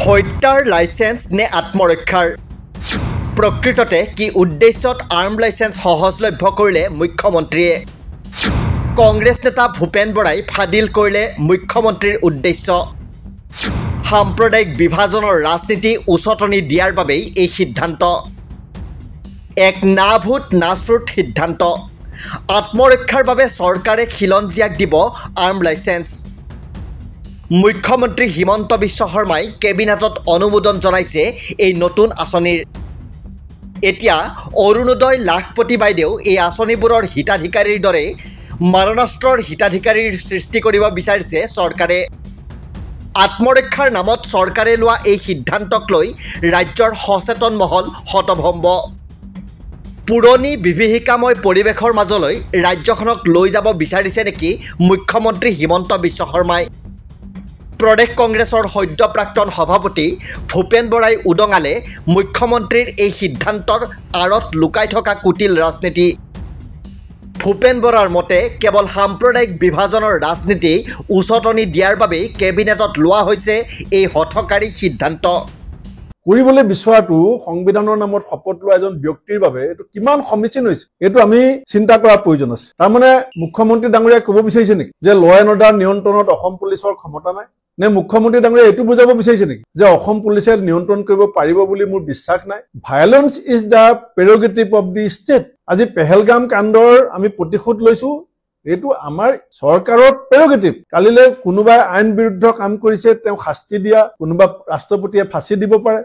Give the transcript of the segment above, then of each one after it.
হত্যাৰ লাইসেন্স নে আত্মৰক্ষাৰ প্ৰকৃততে কি উদ্দেশ্যত আৰ্ম লাইসেন্স সহজলভ্য কৰিলে মুখ্যমন্ত্ৰীয়ে কংগ্ৰেছ নেতা ভূপেন বৰাই ফাদিল কৰিলে মুখ্যমন্ত্ৰীৰ উদ্দেশ্য সাম্প্ৰদায়িক বিভাজনৰ ৰাজনীতি উচতনি দিয়াৰ বাবেই এই সিদ্ধান্ত এক নাভূত নাশ্ৰুত সিদ্ধান্ত আত্মৰক্ষাৰ বাবে চৰকাৰে খিলঞ্জীয়াক দিব আৰ্ম লাইসেন্স মুখ্যমন্ত্ৰী হিমন্ত বিশ্ব শৰ্মাই কেবিনেটত অনুমোদন জনাইছে এই নতুন আঁচনিৰ এতিয়া অৰুণোদয় লাখপতি বাইদেউ এই আঁচনিবোৰৰ হিতাধিকাৰীৰ দৰে মাৰণাস্ত্ৰৰ হিতাধিকাৰীৰ সৃষ্টি কৰিব বিচাৰিছে চৰকাৰে আত্মৰক্ষাৰ নামত চৰকাৰে লোৱা এই সিদ্ধান্তক লৈ ৰাজ্যৰ সচেতন মহল হতভম্ব পুৰণি বিভীষিকাময় পৰিৱেশৰ মাজলৈ ৰাজ্যখনক লৈ যাব বিচাৰিছে নেকি মুখ্যমন্ত্ৰী হিমন্ত বিশ্ব শৰ্মাই প্ৰদেশ কংগ্ৰেছৰ সদ্য প্ৰাক্তন সভাপতি ভূপেন বৰাই উদঙালে মুখ্যমন্ত্ৰীৰ এই সিদ্ধান্তৰ আঁৰত লুকাই থকা কুটিল ৰাজনীতি ভূপেন বৰাৰ মতে কেৱল সাম্প্ৰদায়িক বিভাজনৰ ৰাজনীতি উচতনি দিয়াৰ বাবেই কেবিনেটত লোৱা হৈছে এই হঠকাৰী সিদ্ধান্ত কৰিবলৈ বিচৰাটো সংবিধানৰ নামত শপত লোৱা এজন ব্যক্তিৰ বাবে এটো কিমান সমীচীন হৈছে এটো আমি চিন্তা কৰাৰ প্ৰয়োজন আছে তাৰমানে মুখ্যমন্ত্ৰী ডাঙৰীয়া ক'ব বিচাৰিছে নেকি যে ল এণ্ড অৰ্ডাৰ নিয়ন্ত্ৰণত অসম পুলিচৰ ক্ষমতা নাই নে মুখ্যমন্ত্ৰী ডাঙৰীয়া এটো বুজাব বিচাৰিছে নেকি যে অসম পুলিচে নিয়ন্ত্ৰণ কৰিব পাৰিব বুলি মোৰ বিশ্বাস নাই violence is the prerogative of the state আজি পেহেলগাম কাণ্ডৰ আমি প্ৰতিশোধ লৈছো এটো আমাৰ চৰকাৰৰ প্ৰেৰগেটিভ কালিলে কোনোবা আইন বিৰুদ্ধ কাম কৰিছে তেওঁ শাস্তি দিয়া কোনোবা ৰাষ্ট্ৰপতিয়ে ফাঁচি দিব পাৰে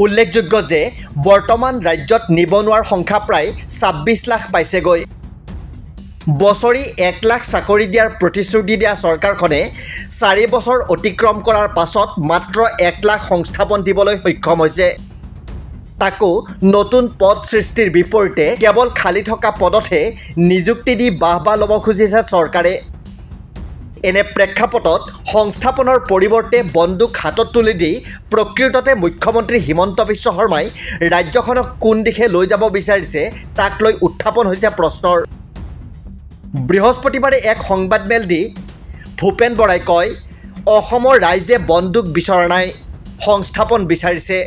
উল্লেখযোগ্য যে বৰ্তমান ৰাজ্যত নিবনুৱাৰ সংখ্যা প্ৰায় 26 লাখ পাইছেগৈ বছৰি 1 লাখ চাকৰি দিয়াৰ প্ৰতিশ্ৰুতি দিয়া চৰকাৰখনে 4 বছৰ অতিক্ৰম কৰাৰ পাছত মাত্ৰ 1 লাখ সংস্থাপন দিবলৈ সক্ষম হৈছে তাকো নতুন পদ সৃষ্টিৰ বিপৰীতে কেৱল খালি থকা পদতহে নিযুক্তি দি বাহবা ল'ব খুজিছে চৰকাৰে এনে প্ৰেক্ষাপটত সংস্থাপনৰ পৰিৱৰ্তে বন্দুক হাতত তুলি দি প্ৰকৃততে মুখ্যমন্ত্ৰী হিমন্ত বিশ্ব শৰ্মাই ৰাজ্যখনক কোন দিশে লৈ যাব বিচাৰিছে তাক লৈ উত্থাপন হৈছে প্ৰশ্নৰ বৃহস্পতিবাৰে এক সংবাদমেল দি ভূপেন বৰাই কয় অসমৰ ৰাইজে বন্দুক বিচৰা নাই সংস্থাপন বিচাৰিছে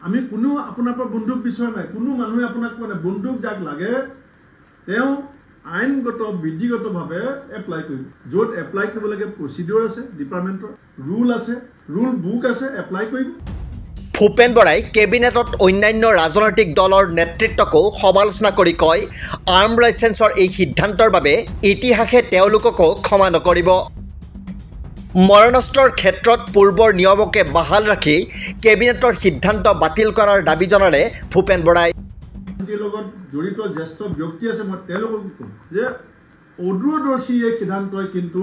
আমি কোনো আপোনাৰ পৰা বন্দুক বিচৰা নাই কোনো মানুহে আপোনাক মানে বন্দুক যাক লাগে তেওঁ আইনগত বিধিগতভাৱে এপ্লাই কৰিব য'ত এপ্লাই কৰিব লাগে প্ৰচিডিউৰ আছে ডিপাৰ্টমেণ্টৰ ৰুল আছে ৰুল বুক আছে এপ্লাই কৰিব ভূপেন বৰাই কেবিনেটত অন্যান্য ৰাজনৈতিক দলৰ নেতৃত্বকো সমালোচনা কৰি কয় আৰ্ম লাইসেন্সৰ এই সিদ্ধান্তৰ বাবে ইতিহাসে তেওঁলোককো ক্ষমা নকৰিব মৰণাস্ত্ৰৰ ক্ষেত্ৰত পূৰ্বৰ নিয়মকে বাহাল ৰাখি কেবিনেটৰ সিদ্ধান্ত বাতিল কৰাৰ দাবী জনালে ভূপেন বৰাই লগত জড়িত জ্যেষ্ঠ ব্যক্তি আছে মই তেওঁলোকক কম যে অদূৰদৰ্শী এই সিদ্ধান্তই কিন্তু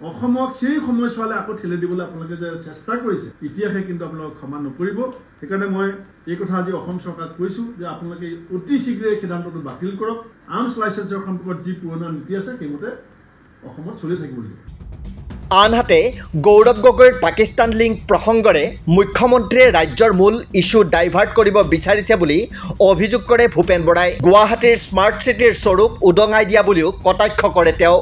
অসমক সেই সময়ছোৱালৈ আকৌ ঠেলি দিবলৈ আপোনালোকে যে চেষ্টা কৰিছে ইতিহাসে কিন্তু আপোনালোকক ক্ষমা নকৰিব সেইকাৰণে মই এই কথা আজি অসম চৰকাৰক কৈছোঁ যে আপোনালোকে অতি শীঘ্ৰে এই সিদ্ধান্তটো বাতিল কৰক আৰ্মছ লাইচেন্সৰ সম্পৰ্কত যি পুৰণা নীতি আছে সেইমতে অসমত চলি থাকিব লাগিব আনহাতে গৌৰৱ গগৈৰ পাকিস্তান লিংক প্ৰসংগৰে মুখ্যমন্ত্ৰীয়ে ৰাজ্যৰ মূল ইস্যু ডাইভাৰ্ট কৰিব বিচাৰিছে বুলি অভিযোগ কৰে ভূপেন বৰাই গুৱাহাটীৰ স্মাৰ্ট চিটিৰ স্বৰূপ উদঙাই দিয়া বুলিও কটাক্ষ কৰে তেওঁ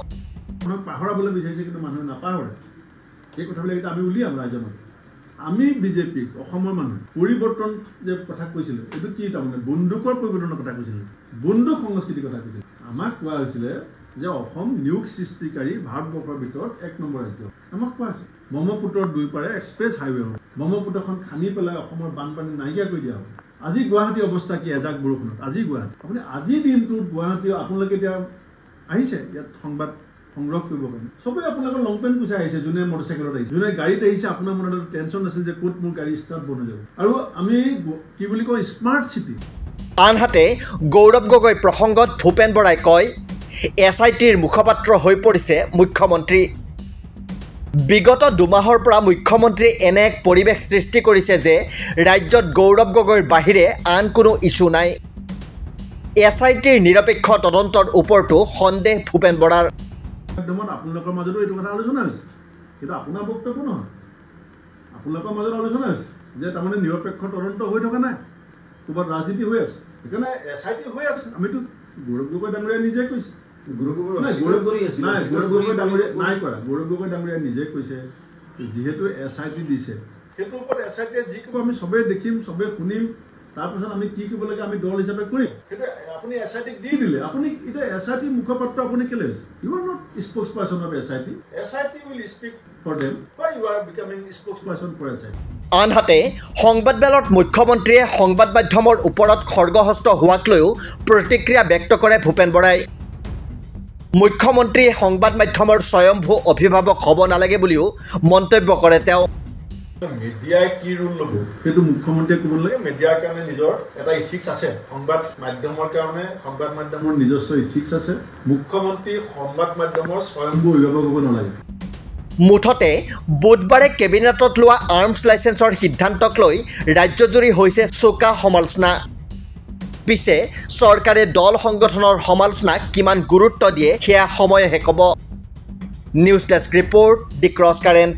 পাহৰাবলৈ বিচাৰিছে কিন্তু মানুহে নাপাহৰে এই কথাবিলাক আমি উলিয়াম ৰাজ্যৰ মাজত আমি বিজেপিক অসমৰ মানুহ পৰিৱৰ্তন যে কথা কৈছিলোঁ এইটো কি তাৰমানে বন্দুকৰ পৰিৱৰ্তনৰ কথা কৈছিলোঁ বন্দুক সংস্কৃতিৰ কথা কৈছিলোঁ আমাক কোৱা হৈছিলে যে অসম নিয়োগ সৃষ্টিকাৰী ভাৰতবৰ্ষৰ ভিতৰত 1 নম্বৰ ৰাজ্য আমাক কোৱা হৈছে ব্ৰহ্মপুত্ৰৰ দুই পাৰে এক্সপ্ৰেছ হাইৱে হ'ব ব্ৰহ্মপুত্ৰখন খানি পেলাই অসমৰ বানপানী নাইকিয়া কৰি দিয়া হ'ব আজি গুৱাহাটীৰ অৱস্থা কি এজাক বৰষুণত আজি গুৱাহাটী আপুনি আজিৰ দিনটোত গুৱাহাটী আপোনালোকে এতিয়া আহিছে ইয়াত সংবাদ সংগ্ৰহ কৰিব কাৰণে চবেই আপোনালোকৰ লং পেণ্ট পুচাই আহিছে যোনে মটৰচাইকেলত আহিছে যোনে গাড়ীত আহিছে আপোনাৰ মনত টেনশ্যন আছিল যে ক'ত মোৰ গাড়ী ষ্টাৰ্ট বনাই যাব আৰু আমি কি বুলি কওঁ স্মাৰ্ট চিটি আনহাতে গৌৰৱ গগৈ প্ৰসংগত ভূপেন বৰাই কয় SITৰ মুখপাত্ৰ হৈ পৰিছে মুখ্যমন্ত্ৰী বিগত 2 মাহৰ পৰা মুখ্যমন্ত্ৰীয়ে এনে এক পৰিৱেশ সৃষ্টি কৰিছে যে ৰাজ্যত গৌৰৱ গগৈৰ বাহিৰে আন কোনো ইছ্যু নাই SITৰ নিৰপেক্ষ তদন্তৰ ওপৰতো সন্দেহ ভূপেন বৰাৰ আপোনালোকৰ মাজতো এইটো কথা আলোচনা হৈছে কিন্তু আপোনাৰ বক্তব্য নহয় আপোনালোকৰ মাজত আলোচনা হৈছে যে তাৰমানে নিৰপেক্ষ তদন্ত হৈ থকা নাই ক'ৰবাত ৰাজনীতি হৈ আছে সেইকাৰণে SIT হৈ আছে আমিতো গৌৰৱ গগৈ ডাঙৰীয়া নিজে কৈছে গৌৰৱ গগৈ ডাঙৰীয়া নিজে কৈছে যিহেতু SIT দিছে সেইটোৰ ওপৰত এছআইটিয়ে যি ক'ব আমি চবেই দেখিম, চবেই শুনিম, তাৰপিছত আমি কি কৰিব লাগে আমি দল হিচাপে কৰিম। সেইটো আপুনি এছআইটিক দি দিলে, আপুনি এতিয়া এছআইটি মুখপাত্ৰ আপুনি কেলৈ হৈছে? You are not spokesperson of SIT. SIT will speak for them, বা you are becoming spokesperson for SIT. আনহাতে সংবাদমেলত মুখ্যমন্ত্ৰীয়ে সংবাদ মাধ্যমৰ ওপৰত খৰ্গহস্ত হোৱাক লৈও প্ৰতিক্ৰিয়া ব্যক্ত কৰে ভূপেন বৰাই। মুখ্যমন্ত্ৰীয়ে সংবাদ মাধ্যমৰ স্বয়ম্ভূ অভিভাৱক হ'ব নালাগে বুলিও মন্তব্য কৰে তেওঁ। মিডিয়াই কি ৰোল ল'ব সেইটো মুখ্যমন্ত্ৰীয়ে ক'ব নালাগে। মিডিয়াৰ কাৰণে নিজৰ এটা ইথিক্স আছে, সংবাদ মাধ্যমৰ কাৰণে সংবাদ মাধ্যমৰ নিজস্ব ইথিক্স আছে। মুখ্যমন্ত্ৰী সংবাদ মাধ্যমৰ স্বয়ম্ভূ অভিভাৱক হ'ব নালাগে। মুঠতে বুধবাৰে কেবিনেটত লোৱা আৰ্মছ লাইচেন্সৰ সিদ্ধান্তক লৈ ৰাজ্যজুৰি হৈছে চোকা সমালোচনা। পিছে চৰকাৰে দল সংগঠনৰ সমালোচনাক কিমান গুৰুত্ব দিয়ে সেয়া সময়েহে ক'ব। নিউজ ডেস্ক ৰিপৰ্ট, দি ক্ৰছ কাৰেণ্ট।